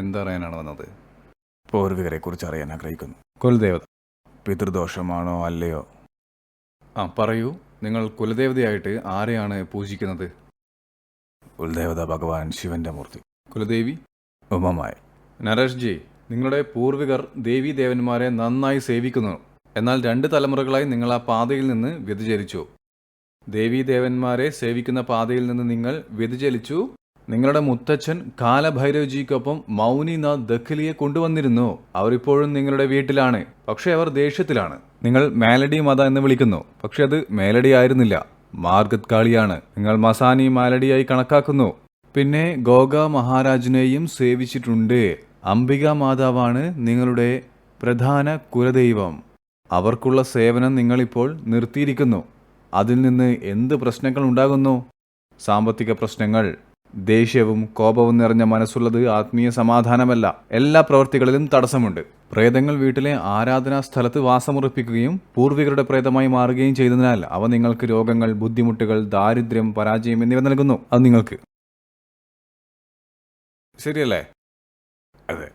എന്തറിയാനാണ് വന്നത്? പൂർവികരെക്കുറിച്ച് അറിയാൻ ആഗ്രഹിക്കുന്നു. കുലദേവത. പിതൃദോഷമാണോ അല്ലയോ? പറയൂ, നിങ്ങൾ കുലദേവതയായിട്ട് ആരെയാണ് പൂജിക്കുന്നത്? കുലദേവത ഭഗവാൻ ശിവന്റെ മൂർത്തി. കുലദേവി? ഉമമായ. നരേഷ് ജി, നിങ്ങളുടെ പൂർവികർ ദേവീ ദേവന്മാരെ നന്നായി സേവിക്കുന്നു. എന്നാൽ 2 തലമുറകളായി നിങ്ങൾ ആ പാതയിൽ നിന്ന് വ്യതിചലിച്ചു. ദേവീ ദേവന്മാരെ സേവിക്കുന്ന പാതയിൽ നിന്ന് നിങ്ങൾ വ്യതിചലിച്ചു. നിങ്ങളുടെ മുത്തച്ഛൻ കാലഭൈരവ്ജിക്കൊപ്പം മൗനിനാഥ് ദഖലിയെ കൊണ്ടുവന്നിരുന്നു. അവർ ഇപ്പോഴും നിങ്ങളുടെ വീട്ടിലാണ്. പക്ഷെ അവർ ദേഷ്യത്തിലാണ്. നിങ്ങൾ മേലഡി മാത എന്ന് വിളിക്കുന്നു. പക്ഷെ അത് മേലഡി ആയിരുന്നില്ല, മാർഗത് കാളിയാണ്. നിങ്ങൾ മസാനി മാലഡിയായി കണക്കാക്കുന്നു. പിന്നെ ഗോഗ മഹാരാജിനെയും സേവിച്ചിട്ടുണ്ട്. അംബിക മാതാവാണ് നിങ്ങളുടെ പ്രധാന കുലദൈവം. അവർക്കുള്ള സേവനം നിങ്ങളിപ്പോൾ നിർത്തിയിരിക്കുന്നു. അതിൽ നിന്ന് എന്ത് പ്രശ്നങ്ങൾ ഉണ്ടാകുന്നു? സാമ്പത്തിക പ്രശ്നങ്ങൾ. ദേഷ്യവും കോപവും നിറഞ്ഞ മനസ്സുള്ളത് ആത്മീയ സമാധാനമല്ല. എല്ലാ പ്രവൃത്തികളിലും തടസ്സമുണ്ട്. പ്രേതങ്ങൾ വീട്ടിലെ ആരാധനാ സ്ഥലത്ത് വാസമുറപ്പിക്കുകയും പൂർവികരുടെ പ്രേതമായി മാറുകയും ചെയ്തതിനാൽ അവ നിങ്ങൾക്ക് രോഗങ്ങൾ, ബുദ്ധിമുട്ടുകൾ, ദാരിദ്ര്യം, പരാജയം എന്നിവ നൽകുന്നു. അത് നിങ്ങൾക്ക് ശരിയല്ലേ? അതെ.